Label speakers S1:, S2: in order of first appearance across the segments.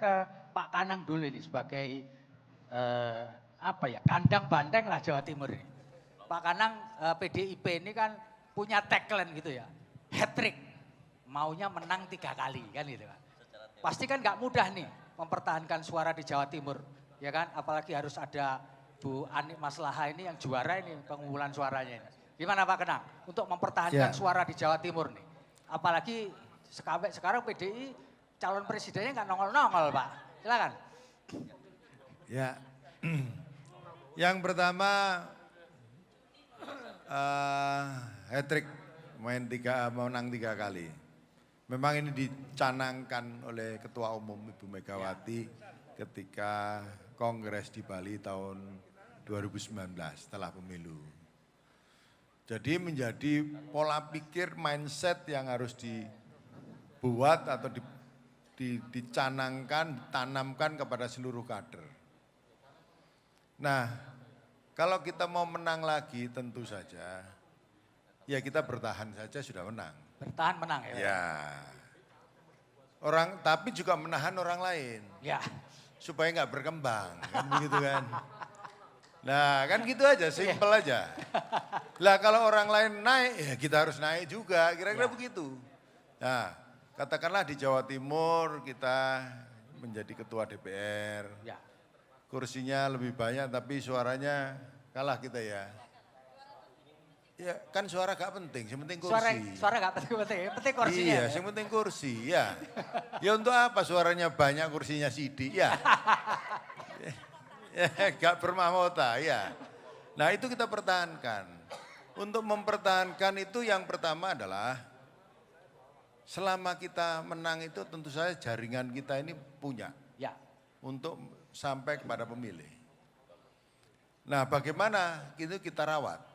S1: ke Pak Kanang dulu ini sebagai apa ya, kandang banteng lah Jawa Timur ini. Pak Kanang PDIP ini kan punya tagline gitu ya, hat-trick, maunya menang 3 kali kan gitu kan. Pasti kan nggak mudah nih mempertahankan suara di Jawa Timur, ya kan? Apalagi harus ada Bu Ani Maslaha ini yang juara ini pengumpulan suaranya ini. Gimana Pak Kanang untuk mempertahankan suara di Jawa Timur nih? Apalagi sekarang PDI calon presidennya nggak nongol-nongol Pak. Silakan.
S2: Ya, yang pertama hat-trick menang 3 kali. Memang ini dicanangkan oleh Ketua Umum Ibu Megawati ketika Kongres di Bali tahun 2019 setelah pemilu. Jadi menjadi pola pikir mindset yang harus dibuat atau dicanangkan, ditanamkan kepada seluruh kader. Nah, kalau kita mau menang lagi tentu saja, ya kita bertahan saja sudah menang.
S1: Bertahan menang ya.
S2: Ya. Tapi juga menahan orang lain.
S1: Ya.
S2: Supaya nggak berkembang, kan begitu kan. Nah kan gitu aja, simple aja. Lah kalau orang lain naik, ya kita harus naik juga, kira-kira begitu. Nah, katakanlah di Jawa Timur kita menjadi ketua DPR.
S1: Ya.
S2: Kursinya lebih banyak tapi suaranya kalah kita ya. Ya kan suara gak penting, yang penting kursi.
S1: Suara gak penting, penting kursinya.
S2: Iya, yang penting kursi ya. Ya untuk apa suaranya banyak kursinya sidik ya. Ya gak bermahkota ya. Nah itu kita pertahankan. Untuk mempertahankan itu yang pertama adalah selama kita menang itu tentu saja jaringan kita ini punya.
S1: Ya.
S2: Untuk sampai kepada pemilih. Nah bagaimana itu kita rawat.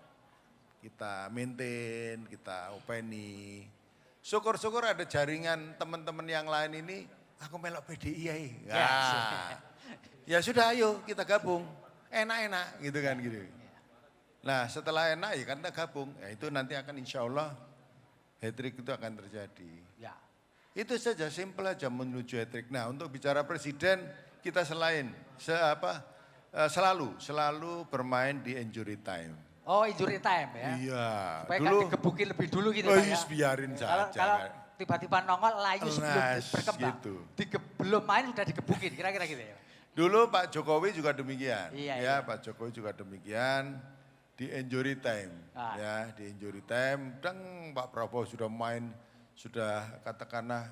S2: Kita maintain, kita openi. Syukur-syukur ada jaringan teman-teman yang lain ini, aku melok PDI ya. Ya sudah ayo kita gabung, enak-enak gitu kan gitu. Nah setelah enak ya kan kita gabung, ya itu nanti akan insya Allah hat-trick itu akan terjadi.
S1: Ya.
S2: Itu saja, simple aja menuju hat-trick. Nah untuk bicara presiden kita selalu bermain di injury time.
S1: Oh injury time ya?
S2: Iya.
S1: Supaya kan digebukin lebih dulu gitu Pak ya?
S2: Biarin saja.
S1: Kalau tiba-tiba nongol layu sebelum berkembang.
S2: Gitu.
S1: Belum main udah digebukin, kira-kira gitu ya?
S2: Dulu Pak Jokowi juga demikian.
S1: Iya.
S2: Pak Jokowi juga demikian. Di injury time. Ya, di injury time. Pak Prabowo sudah main, sudah katakanlah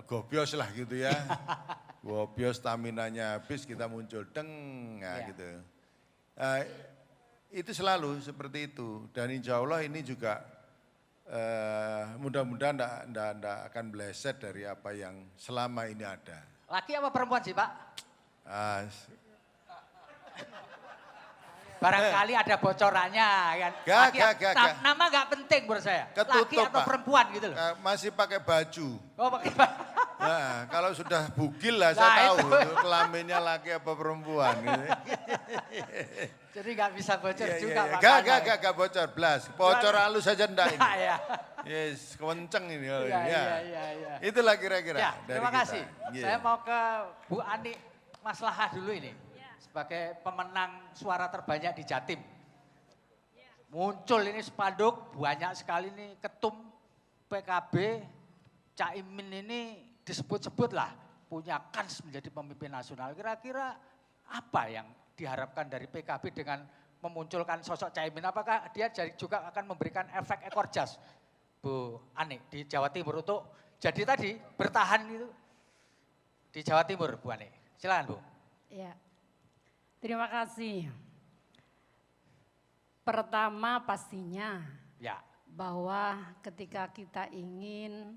S2: gobios lah gitu ya. Gobios, staminanya habis, kita muncul gitu. Itu selalu seperti itu dan insya Allah ini juga mudah-mudahan enggak akan meleset dari apa yang selama ini ada.
S1: Laki apa perempuan sih Pak? Barangkali ada bocorannya kan. Nama gak penting menurut saya.
S2: Ketutup,
S1: laki atau
S2: Pak.
S1: Perempuan gitu loh.
S2: Masih pakai baju.
S1: Oh pakai baju.
S2: Nah, kalau sudah bugil lah saya tahu kelaminnya laki apa perempuan. Gitu.
S1: Jadi gak bisa bocor juga Pak.
S2: Gak bocor, blas. Bocor halus saja enggak ini. Yes, kenceng ini.
S1: Iya.
S2: Itulah kira-kira.
S1: Ya, terima kasih. Saya mau ke Bu Ani Maslahah dulu ini. Sebagai pemenang suara terbanyak di Jatim. Muncul ini spanduk, banyak sekali nih ketum PKB, Caimin ini disebut-sebut lah punya kans menjadi pemimpin nasional. Kira-kira apa yang diharapkan dari PKB dengan memunculkan sosok Caimin? Apakah dia juga akan memberikan efek ekor jas, Bu Ani, di Jawa Timur untuk jadi tadi bertahan itu di Jawa Timur, Bu Ani? Silakan Bu.
S3: Ya, terima kasih. Pertama pastinya bahwa ketika kita ingin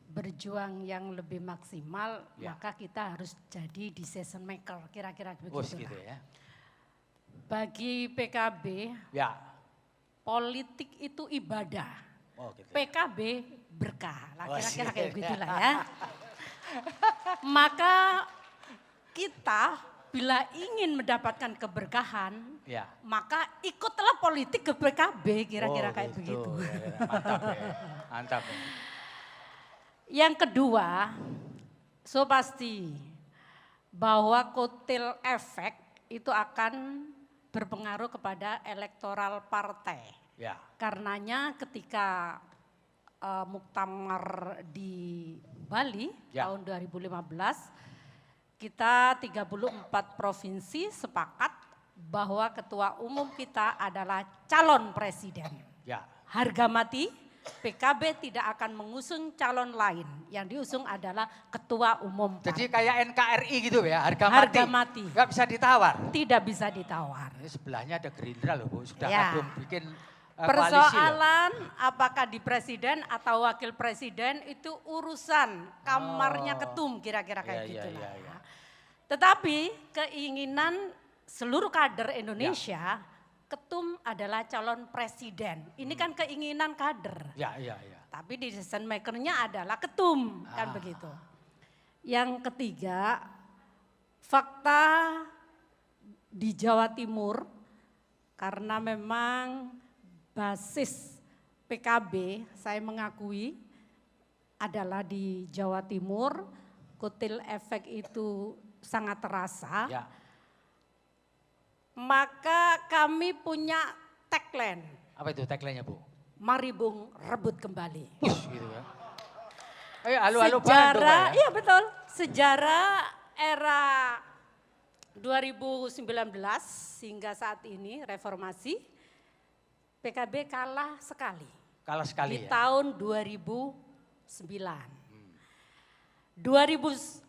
S3: berjuang yang lebih maksimal, maka kita harus jadi decision maker, kira-kira begitu.
S1: Gitu ya.
S3: Bagi PKB, politik itu ibadah. Gitu PKB berkah, kira-kira kayak gitulah ya. Maka kita bila ingin mendapatkan keberkahan, maka ikutlah politik ke PKB, kira-kira kayak begitu.
S1: Mantap ya.
S3: Yang kedua, So pasti bahwa kotel efek itu akan berpengaruh kepada elektoral partai.
S1: Ya.
S3: Karenanya ketika muktamar di Bali tahun 2015, kita 34 provinsi sepakat bahwa ketua umum kita adalah calon presiden.
S1: Ya.
S3: Harga mati PKB tidak akan mengusung calon lain. Yang diusung adalah ketua umum.
S1: Jadi kayak NKRI gitu ya, harga mati. Gak bisa ditawar?
S3: Tidak bisa ditawar.
S1: Ini sebelahnya ada Gerindra loh Bu, sudah kadung bikin
S3: persoalan apakah di presiden atau wakil presiden itu urusan kamarnya ketum kira-kira kayak gitulah. Ya. Tetapi keinginan seluruh kader Indonesia, ketum adalah calon presiden. Ini kan keinginan kader.
S1: Ya.
S3: Tapi decision makernya adalah ketum, kan begitu. Yang ketiga, fakta di Jawa Timur karena memang basis PKB saya mengakui adalah di Jawa Timur, kotel efek itu sangat terasa. Ya. Maka kami punya tagline.
S1: Apa itu tagline-nya Bu?
S3: Mari Bung rebut kembali.
S1: Gitu ya. Ayo halo Bandung
S3: ya. Iya betul, sejarah era 2019 hingga saat ini reformasi, PKB kalah sekali.
S1: Kalah sekali
S3: di
S1: ya?
S3: Tahun 2009. 2019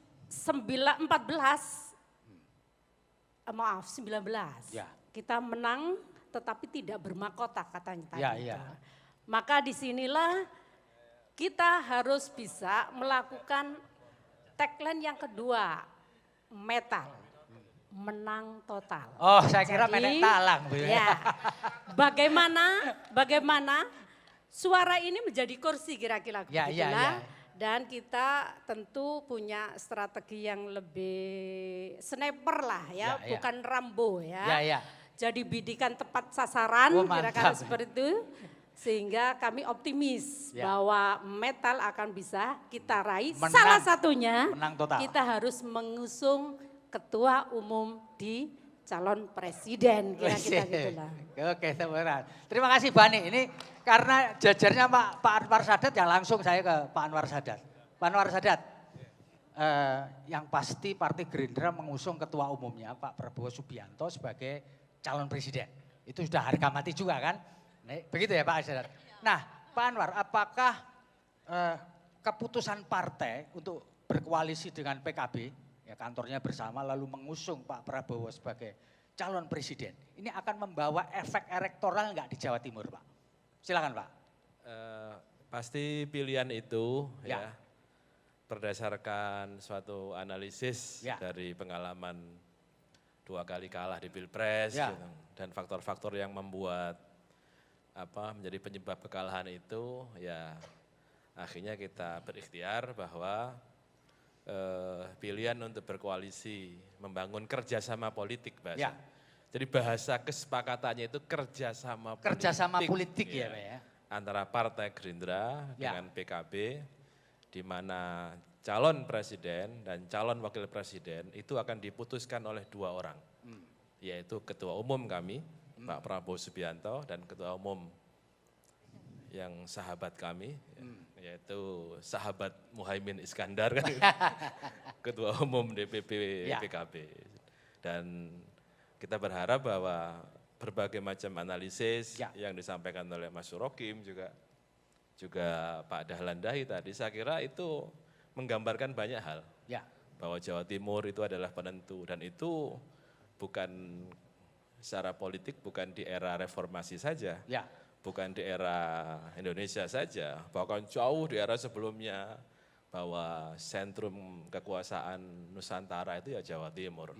S3: ya. Kita menang tetapi tidak bermahkota katanya tadi. Ya. Maka disinilah kita harus bisa melakukan tagline yang kedua, metal. Menang total.
S1: Oh, saya kira menek talang Bu ya.
S3: Bagaimana suara ini menjadi kursi kira-kira
S1: ya.
S3: Dan kita tentu punya strategi yang lebih sniper lah ya, bukan Rambo ya. Jadi bidikan tepat sasaran kira-kira seperti itu. Sehingga kami optimis bahwa metal akan bisa kita raih. Salah satunya kita harus mengusung ketua umum di calon presiden kira-kira gitulah.
S1: Oke, teman. Terima kasih Bani. Ini karena jajarnya Pak Anwar Sadat ya langsung saya ke Pak Anwar Sadat. Pak Anwar Sadat, yang pasti Partai Gerindra mengusung ketua umumnya Pak Prabowo Subianto sebagai calon presiden. Itu sudah harga mati juga kan? Begitu ya Pak Sadat. Nah Pak Anwar, apakah keputusan partai untuk berkoalisi dengan PKB, ya kantornya bersama lalu mengusung Pak Prabowo sebagai calon presiden, ini akan membawa efek elektoral enggak di Jawa Timur Pak? Silakan Pak.
S4: Pasti pilihan itu ya berdasarkan suatu analisis dari pengalaman 2 kali kalah di Pilpres gitu, dan faktor-faktor yang membuat menjadi penyebab kekalahan itu, ya akhirnya kita berikhtiar bahwa pilihan untuk berkoalisi, membangun kerjasama politik bahasa. Jadi bahasa kesepakatannya itu kerjasama
S1: politik ya Pak ya.
S4: Antara Partai Gerindra dengan PKB, di mana calon presiden dan calon wakil presiden itu akan diputuskan oleh 2 orang. Yaitu ketua umum kami, Pak Prabowo Subianto, dan ketua umum yang sahabat kami, yaitu sahabat Muhaimin Iskandar, kan, ketua umum DPP PKB. Dan kita berharap bahwa berbagai macam analisis yang disampaikan oleh Mas Surokim juga Pak Dahlan Dahi tadi, saya kira itu menggambarkan banyak hal. Bahwa Jawa Timur itu adalah penentu, dan itu bukan secara politik, bukan di era reformasi saja. Bukan di era Indonesia saja, bahkan jauh di era sebelumnya, bahwa sentrum kekuasaan Nusantara itu ya Jawa Timur.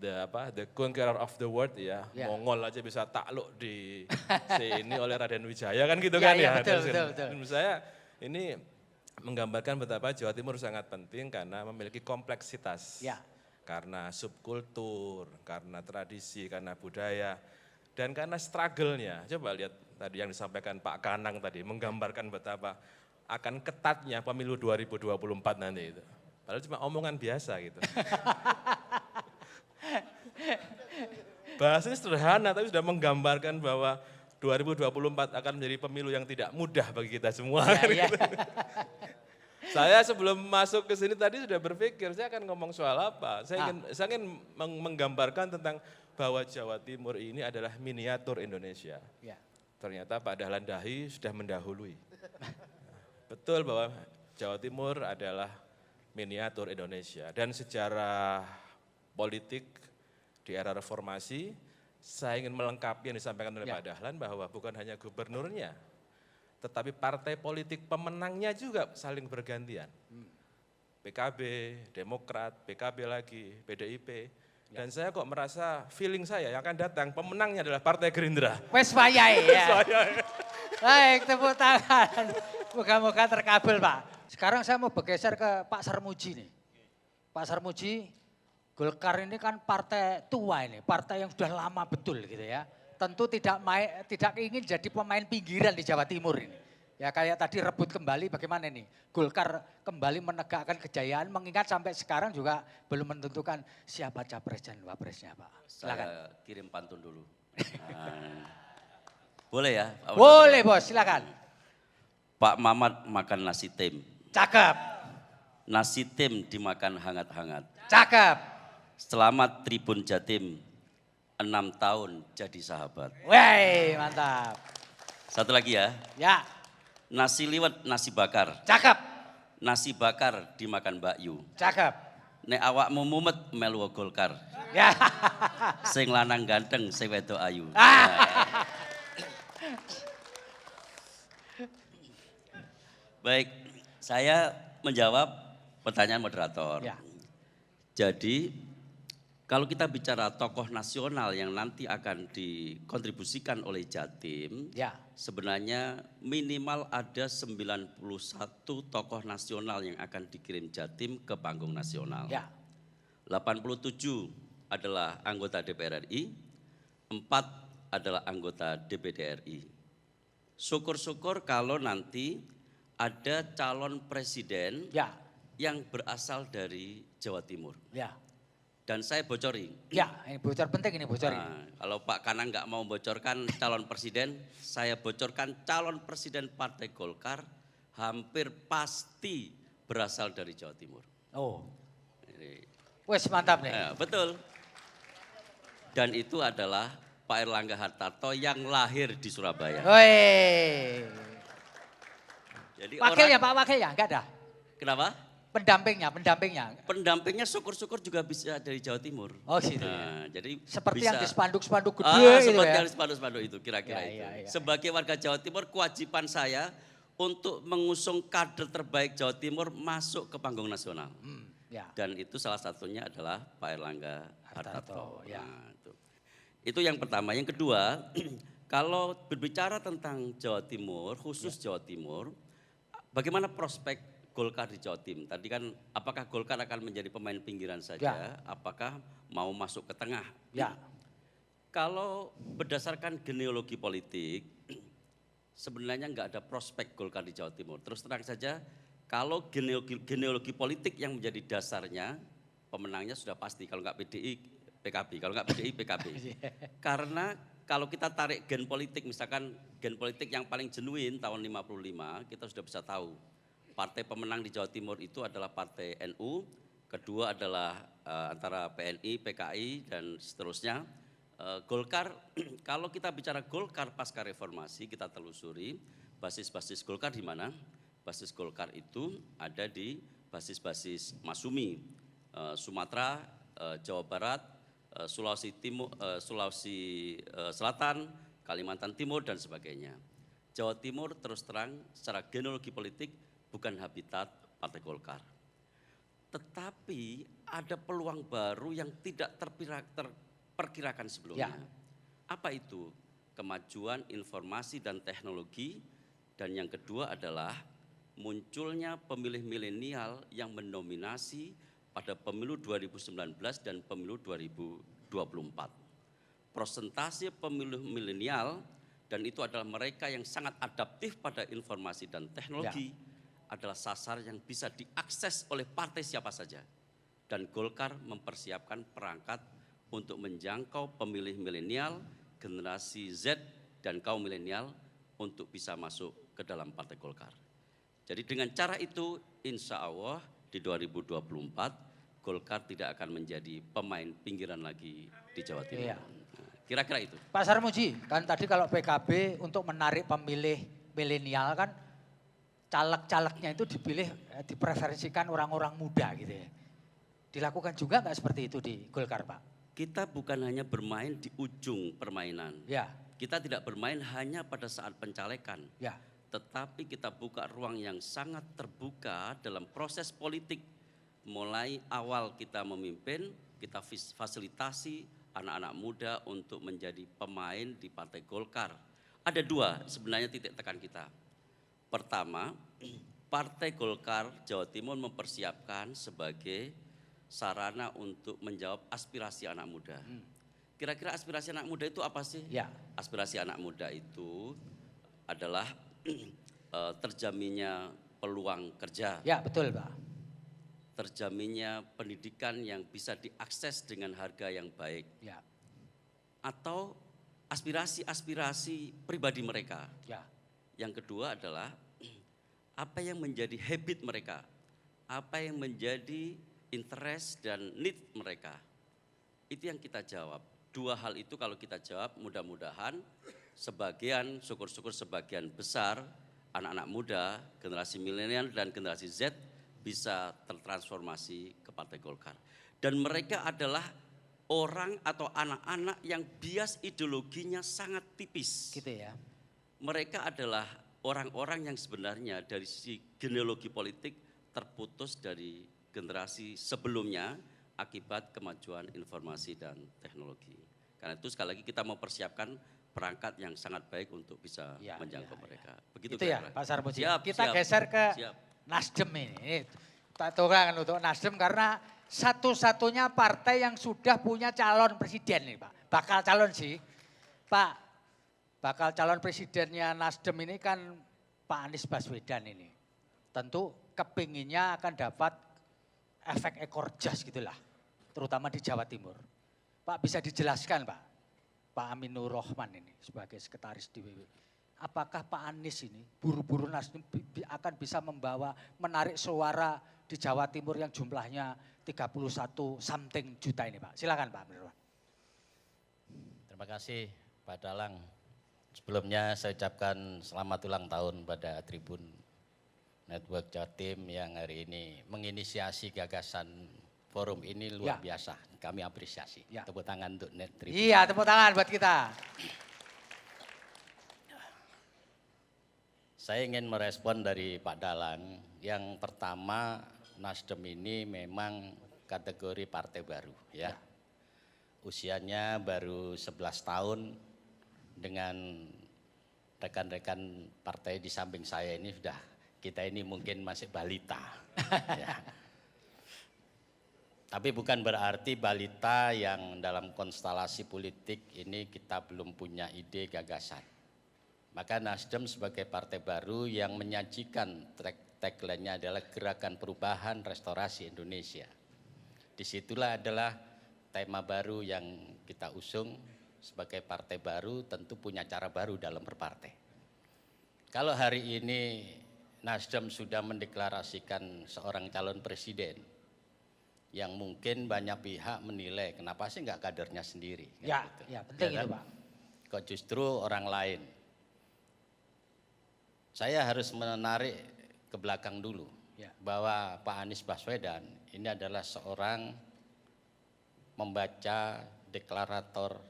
S4: The conqueror of the world ya, Mongol aja bisa takluk di sini oleh Raden Wijaya kan gitu kan ya.
S1: Betul.
S4: Menurut saya ini menggambarkan betapa Jawa Timur sangat penting karena memiliki kompleksitas. Karena subkultur, karena tradisi, karena budaya. Dan karena struggle-nya, coba lihat tadi yang disampaikan Pak Kanang tadi, menggambarkan betapa akan ketatnya pemilu 2024 nanti itu. Padahal cuma omongan biasa gitu. Bahasanya sederhana tapi sudah menggambarkan bahwa 2024 akan menjadi pemilu yang tidak mudah bagi kita semua.
S1: Ya, ya.
S4: Saya sebelum masuk ke sini tadi sudah berpikir saya akan ngomong soal apa. Saya ingin menggambarkan tentang bahwa Jawa Timur ini adalah miniatur Indonesia.
S1: Ya.
S4: Ternyata Pak Dahlan Dahi sudah mendahului. Betul bahwa Jawa Timur adalah miniatur Indonesia. Dan sejarah politik di era reformasi, saya ingin melengkapi yang disampaikan oleh Pak Dahlan bahwa bukan hanya gubernurnya, tetapi partai politik pemenangnya juga saling bergantian. PKB, Demokrat, PKB lagi, PDIP. Dan saya kok merasa feeling saya yang akan datang pemenangnya adalah Partai Gerindra.
S1: Wes wayai ya. Baik, tepuk tangan. Moga-moga terkabul Pak. Sekarang saya mau bergeser ke Pak Sarmuji nih. Pak Sarmuji, Golkar ini kan partai tua ini, partai yang sudah lama betul gitu ya. Tentu tidak ingin jadi pemain pinggiran di Jawa Timur ini. Ya kayak tadi rebut kembali bagaimana nih. Golkar kembali menegakkan kejayaan mengingat sampai sekarang juga belum menentukan siapa capres dan wapresnya Pak. Silakan.
S5: Saya kirim pantun dulu. Boleh ya?
S1: Boleh Bos, silakan.
S5: Pak Mamat makan nasi tim.
S1: Cakep.
S5: Nasi tim dimakan hangat-hangat.
S1: Cakep.
S5: Selamat Tribun Jatim, 6 tahun jadi sahabat.
S1: Wey, mantap.
S5: Satu lagi ya.
S1: Ya.
S5: Nasi liwet, nasi bakar.
S1: Cakep.
S5: Nasi bakar dimakan Mbak Yu.
S1: Cakep.
S5: Nek awakmu mumet melu Golkar.
S1: Ya.
S5: Sing lanang ganteng, sing wedok ayu. Baik, saya menjawab pertanyaan moderator.
S1: Ya.
S5: Jadi kalau kita bicara tokoh nasional yang nanti akan dikontribusikan oleh Jatim,
S1: Ya.
S5: sebenarnya minimal ada 91 tokoh nasional yang akan dikirim Jatim ke panggung nasional.
S1: Ya.
S5: 87 adalah anggota DPR RI, 4 adalah anggota DPD RI. Syukur-syukur kalau nanti ada calon presiden
S1: Ya.
S5: yang berasal dari Jawa Timur.
S1: Ya.
S5: Dan saya bocorin.
S1: Ya, ini bocor penting ini bocor ini.
S5: Nah, kalau Pak Kanang nggak mau bocorkan calon presiden, saya bocorkan calon presiden Partai Golkar hampir pasti berasal dari Jawa Timur.
S1: Oh,
S5: Jadi,
S1: wes mantap nih.
S5: betul. Dan itu adalah Pak Erlangga Hartarto yang lahir di Surabaya.
S1: Woi.
S5: Jadi
S1: Wakilnya Pak Wakilnya enggak ada.
S5: Kenapa?
S1: Pendampingnya.
S5: Pendampingnya syukur-syukur juga bisa dari Jawa Timur.
S1: Oh gitu.
S5: Nah, jadi
S1: Seperti
S5: bisa,
S1: yang di spanduk-spanduk gede gitu
S5: seperti
S1: ya.
S5: yang di spanduk-spanduk itu kira-kira
S1: Ya,
S5: itu.
S1: ya, ya.
S5: Sebagai warga Jawa Timur kewajiban saya untuk mengusung kader terbaik Jawa Timur masuk ke panggung nasional.
S1: Ya.
S5: Dan itu salah satunya adalah Pak Erlangga Hartarto.
S1: Ya.
S5: Nah, itu yang pertama. Yang kedua, kalau berbicara tentang Jawa Timur, khusus Jawa Timur, bagaimana prospek Golkar di Jawa Timur? Tadi kan apakah Golkar akan menjadi pemain pinggiran saja, apakah mau masuk ke tengah?
S1: Ya.
S5: Kalau berdasarkan genealogi politik, sebenarnya nggak ada prospek Golkar di Jawa Timur. Terus terang saja, kalau genealogi politik yang menjadi dasarnya, pemenangnya sudah pasti. Kalau nggak PDI, PKB. Kalau nggak PDI, PKB. Karena kalau kita tarik gen politik, misalkan gen politik yang paling genuine tahun 55, kita sudah bisa tahu. Partai pemenang di Jawa Timur itu adalah Partai NU, kedua adalah antara PNI, PKI, dan seterusnya. Golkar, kalau kita bicara Golkar pasca reformasi, kita telusuri basis-basis Golkar di mana? Basis Golkar itu ada di basis-basis Masumi, Sumatera, Jawa Barat, Sulawesi Timur, Sulawesi Selatan, Kalimantan Timur, dan sebagainya. Jawa Timur terus terang secara genealogi politik bukan habitat Partai Golkar. Tetapi ada peluang baru yang tidak terperkirakan sebelumnya. Apa itu? Kemajuan informasi dan teknologi, dan yang kedua adalah munculnya pemilih milenial yang mendominasi pada pemilu 2019 dan pemilu 2024. Persentase pemilih milenial, dan itu adalah mereka yang sangat adaptif pada informasi dan teknologi, adalah sasar yang bisa diakses oleh partai siapa saja. Dan Golkar mempersiapkan perangkat untuk menjangkau pemilih milenial, generasi Z dan kaum milenial untuk bisa masuk ke dalam Partai Golkar. Jadi dengan cara itu insya Allah di 2024 Golkar tidak akan menjadi pemain pinggiran lagi di Jawa Timur.
S1: Iya.
S5: Nah, kira-kira itu.
S1: Pak Sarmuji, kan tadi kalau PKB untuk menarik pemilih milenial kan caleg-calegnya itu dipilih, dipreferensikan orang-orang muda gitu ya. Dilakukan juga nggak seperti itu di Golkar, Pak?
S5: Kita bukan hanya bermain di ujung permainan.
S1: Ya.
S5: Kita tidak bermain hanya pada saat pencalekan.
S1: Ya.
S5: Tetapi kita buka ruang yang sangat terbuka dalam proses politik. Mulai awal kita memimpin, kita fasilitasi anak-anak muda untuk menjadi pemain di Partai Golkar. Ada dua sebenarnya titik tekan kita. Pertama, Partai Golkar Jawa Timur mempersiapkan sebagai sarana untuk menjawab aspirasi anak muda. Kira-kira aspirasi anak muda itu apa sih?
S1: Ya.
S5: Aspirasi anak muda itu adalah terjaminnya peluang kerja.
S1: Ya, betul, Pak.
S5: Terjaminnya pendidikan yang bisa diakses dengan harga yang baik.
S1: Ya.
S5: Atau aspirasi-aspirasi pribadi mereka.
S1: Ya.
S5: Yang kedua adalah apa yang menjadi habit mereka. Apa yang menjadi interest dan need mereka. Itu yang kita jawab. Dua hal itu kalau kita jawab mudah-mudahan sebagian, syukur-syukur sebagian besar anak-anak muda, generasi milenial dan generasi Z bisa tertransformasi ke Partai Golkar. Dan mereka adalah orang atau anak-anak yang bias ideologinya sangat tipis.
S1: Gitu ya.
S5: Mereka adalah orang-orang yang sebenarnya dari sisi genealogi politik terputus dari generasi sebelumnya akibat kemajuan informasi dan teknologi. Karena itu sekali lagi kita mau persiapkan perangkat yang sangat baik untuk bisa menjangkau mereka. Begitu
S1: itu ya Pak Sarmuji.
S5: Siap,
S1: kita
S5: siap,
S1: geser ke
S5: siap.
S1: Nasdem ini. Tak tolong untuk Nasdem karena satu-satunya partai yang sudah punya calon presiden nih Pak. Bakal calon sih. Pak, bakal calon presidennya Nasdem ini kan Pak Anies Baswedan ini. Tentu kepinginnya akan dapat efek ekor jas gitulah, terutama di Jawa Timur. Pak bisa dijelaskan Pak Aminur Rahman ini sebagai sekretaris DPW. Apakah Pak Anies ini buru-buru Nasdem akan bisa menarik suara di Jawa Timur yang jumlahnya 31 something juta ini Pak. Silakan Pak Aminur Rahman.
S6: Terima kasih Pak Dalang. Sebelumnya saya ucapkan selamat ulang tahun pada Tribun Network Jatim yang hari ini menginisiasi gagasan forum ini luar biasa. Kami apresiasi. Tepuk tangan untuk Net Tribun.
S1: Iya, tepuk tangan buat kita.
S6: Saya ingin merespon dari Pak Dalang. Yang pertama, Nasdem ini memang kategori partai baru ya. Usianya baru 11 tahun dengan rekan-rekan partai di samping saya ini sudah kita ini mungkin masih balita. Ya. Tapi bukan berarti balita yang dalam konstelasi politik ini kita belum punya ide gagasan. Maka Nasdem sebagai partai baru yang menyajikan tagline-nya adalah Gerakan Perubahan Restorasi Indonesia. Disitulah adalah tema baru yang kita usung sebagai partai baru tentu punya cara baru dalam berpartai. Kalau hari ini Nasdem sudah mendeklarasikan seorang calon presiden yang mungkin banyak pihak menilai kenapa sih nggak kadernya sendiri.
S1: Ya,
S6: gitu.
S1: Ya penting itu Pak.
S6: Kok justru orang lain. Saya harus menarik ke belakang dulu bahwa Pak Anies Baswedan ini adalah seorang membaca deklarator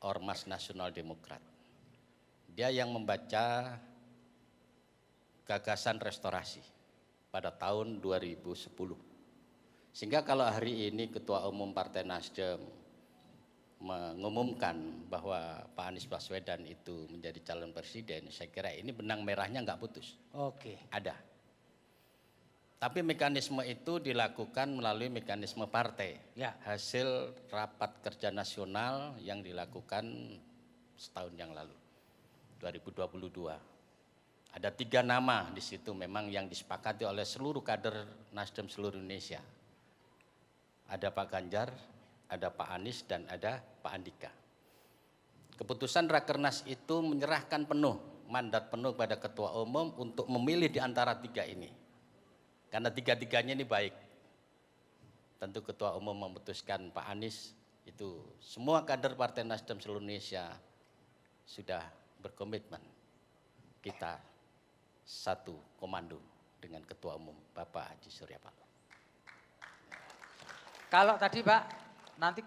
S6: Ormas Nasional Demokrat. Dia yang membaca gagasan restorasi pada tahun 2010. Sehingga kalau hari ini Ketua Umum Partai Nasdem mengumumkan bahwa Pak Anies Baswedan itu menjadi calon presiden, saya kira ini benang merahnya nggak putus.
S1: Oke.
S6: Ada. Tapi mekanisme itu dilakukan melalui mekanisme partai. Hasil rapat kerja nasional yang dilakukan setahun yang lalu, 2022. Ada 3 nama di situ memang yang disepakati oleh seluruh kader Nasdem seluruh Indonesia. Ada Pak Ganjar, ada Pak Anies, dan ada Pak Andika. Keputusan Rakernas itu menyerahkan penuh, mandat penuh kepada Ketua Umum untuk memilih di antara 3 ini. Karena 3-3-nya ini baik. Tentu Ketua Umum memutuskan Pak Anies, itu semua kader Partai Nasdem seluruh Indonesia sudah berkomitmen. Kita satu komando dengan Ketua Umum Bapak Haji Surya Paloh.
S1: Kalau tadi Pak, nanti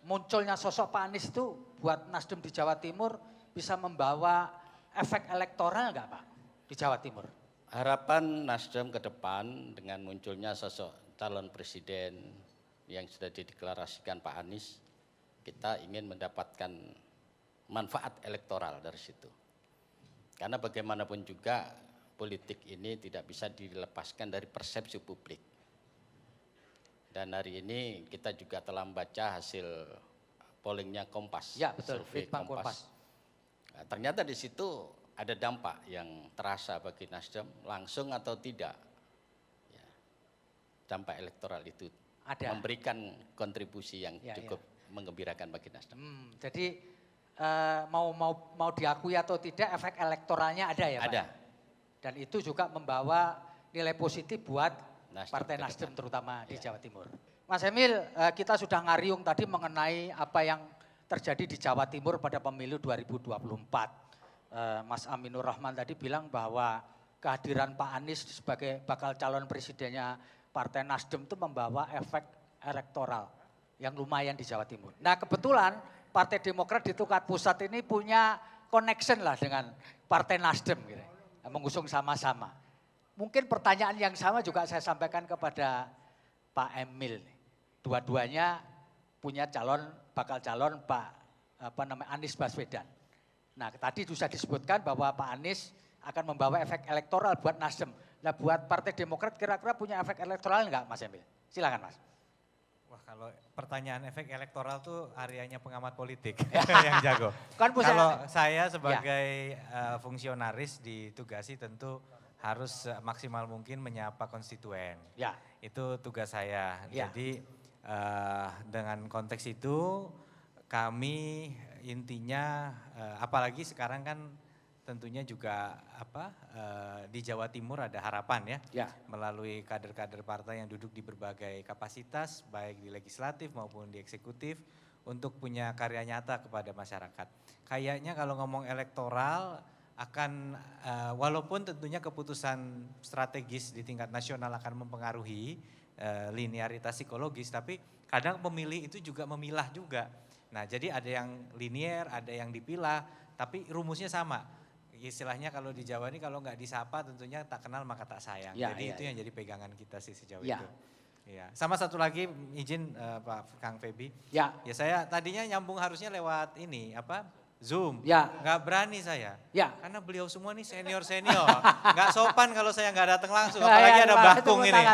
S1: munculnya sosok Pak Anies itu buat Nasdem di Jawa Timur bisa membawa efek elektoral enggak Pak di Jawa Timur?
S6: Harapan Nasdem ke depan dengan munculnya sosok calon presiden yang sudah dideklarasikan Pak Anies, kita ingin mendapatkan manfaat elektoral dari situ. Karena bagaimanapun juga politik ini tidak bisa dilepaskan dari persepsi publik. Dan hari ini kita juga telah membaca hasil pollingnya Kompas.
S1: Ya betul,
S6: survei
S1: Kompas.
S6: Nah, ternyata di situ ada dampak yang terasa bagi Nasdem langsung atau tidak. Ya, dampak elektoral itu ada. Memberikan kontribusi yang cukup menggembirakan bagi Nasdem.
S1: Jadi mau diakui atau tidak efek elektoralnya ada ya Pak?
S6: Ada.
S1: Dan itu juga membawa nilai positif buat
S6: Nasdem
S1: Partai Nasdem terutama di Jawa Timur. Mas Emil, kita sudah ngariung tadi mengenai apa yang terjadi di Jawa Timur pada pemilu 2024. Mas Aminur Rahman tadi bilang bahwa kehadiran Pak Anies sebagai bakal calon presidennya Partai Nasdem itu membawa efek elektoral yang lumayan di Jawa Timur. Nah kebetulan Partai Demokrat di tingkat pusat ini punya connection lah dengan Partai Nasdem gitu, mengusung sama-sama. Mungkin pertanyaan yang sama juga saya sampaikan kepada Pak Emil. Dua-duanya punya bakal calon Anies Baswedan. Nah tadi sudah disebutkan bahwa Pak Anies akan membawa efek elektoral buat Nasdem. Nah buat Partai Demokrat kira-kira punya efek elektoral enggak Mas Emil? Silakan Mas.
S7: Wah kalau pertanyaan efek elektoral tuh areanya pengamat politik yang jago. Kalau saya sebagai fungsionaris ditugasi tentu harus maksimal mungkin menyapa konstituen.
S1: Ya.
S7: Itu tugas saya.
S1: Ya.
S7: Jadi dengan konteks itu kami intinya apalagi sekarang kan tentunya juga di Jawa Timur ada harapan ya, melalui kader-kader partai yang duduk di berbagai kapasitas baik di legislatif maupun di eksekutif untuk punya karya nyata kepada masyarakat. Kayaknya kalau ngomong elektoral akan walaupun tentunya keputusan strategis di tingkat nasional akan mempengaruhi linearitas psikologis, tapi kadang pemilih itu juga memilah juga. Nah jadi ada yang linier, ada yang dipilah, tapi rumusnya sama. Istilahnya kalau di Jawa ini kalau nggak disapa tentunya tak kenal maka tak sayang. Jadi itu yang jadi pegangan kita sih sejauh itu. Ya. Sama satu lagi izin Pak Kang Febi. Ya saya tadinya nyambung harusnya lewat ini Zoom. Nggak berani saya. Karena beliau semua nih senior-senior. Nggak sopan kalau saya nggak datang langsung. Apalagi ada Bakung ini.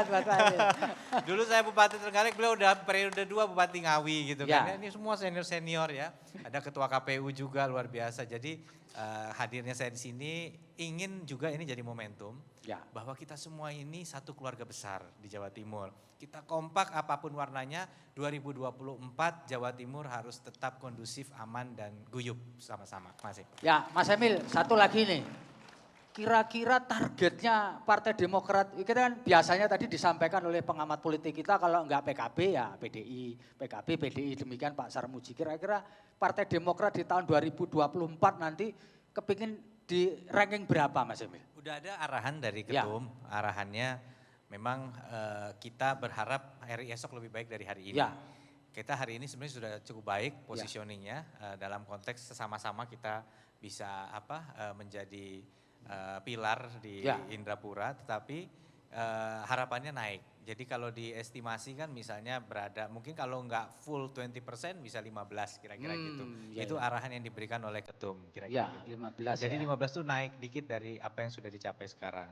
S7: Dulu saya Bupati Trenggalek, beliau udah periode 2 Bupati Ngawi gitu kan. Ini semua senior-senior ya. Ada Ketua KPU juga luar biasa. Jadi hadirnya saya di sini ingin juga ini jadi momentum bahwa kita semua ini satu keluarga besar di Jawa Timur. Kita kompak apapun warnanya, 2024 Jawa Timur harus tetap kondusif, aman dan guyup sama-sama. Masih.
S1: Ya Mas Emil, satu lagi nih. Kira-kira targetnya Partai Demokrat, kita kan biasanya tadi disampaikan oleh pengamat politik kita kalau enggak PKB ya PDI, PKB, PDI demikian Pak Sarmuji. Kira-kira Partai Demokrat di tahun 2024 nanti kepingin di ranking berapa Mas Emil?
S7: Udah ada arahan dari Ketum, arahannya memang kita berharap hari esok lebih baik dari hari ini. Kita hari ini sebenarnya sudah cukup baik positioningnya dalam konteks sama-sama kita bisa menjadi pilar di Indrapura, tetapi harapannya naik. Jadi kalau diestimasi kan misalnya berada, mungkin kalau nggak full 20% bisa 15 kira-kira gitu. Itu arahan yang diberikan oleh Ketum kira-kira gitu.
S1: 15
S7: Jadi 15 tuh naik dikit dari apa yang sudah dicapai sekarang.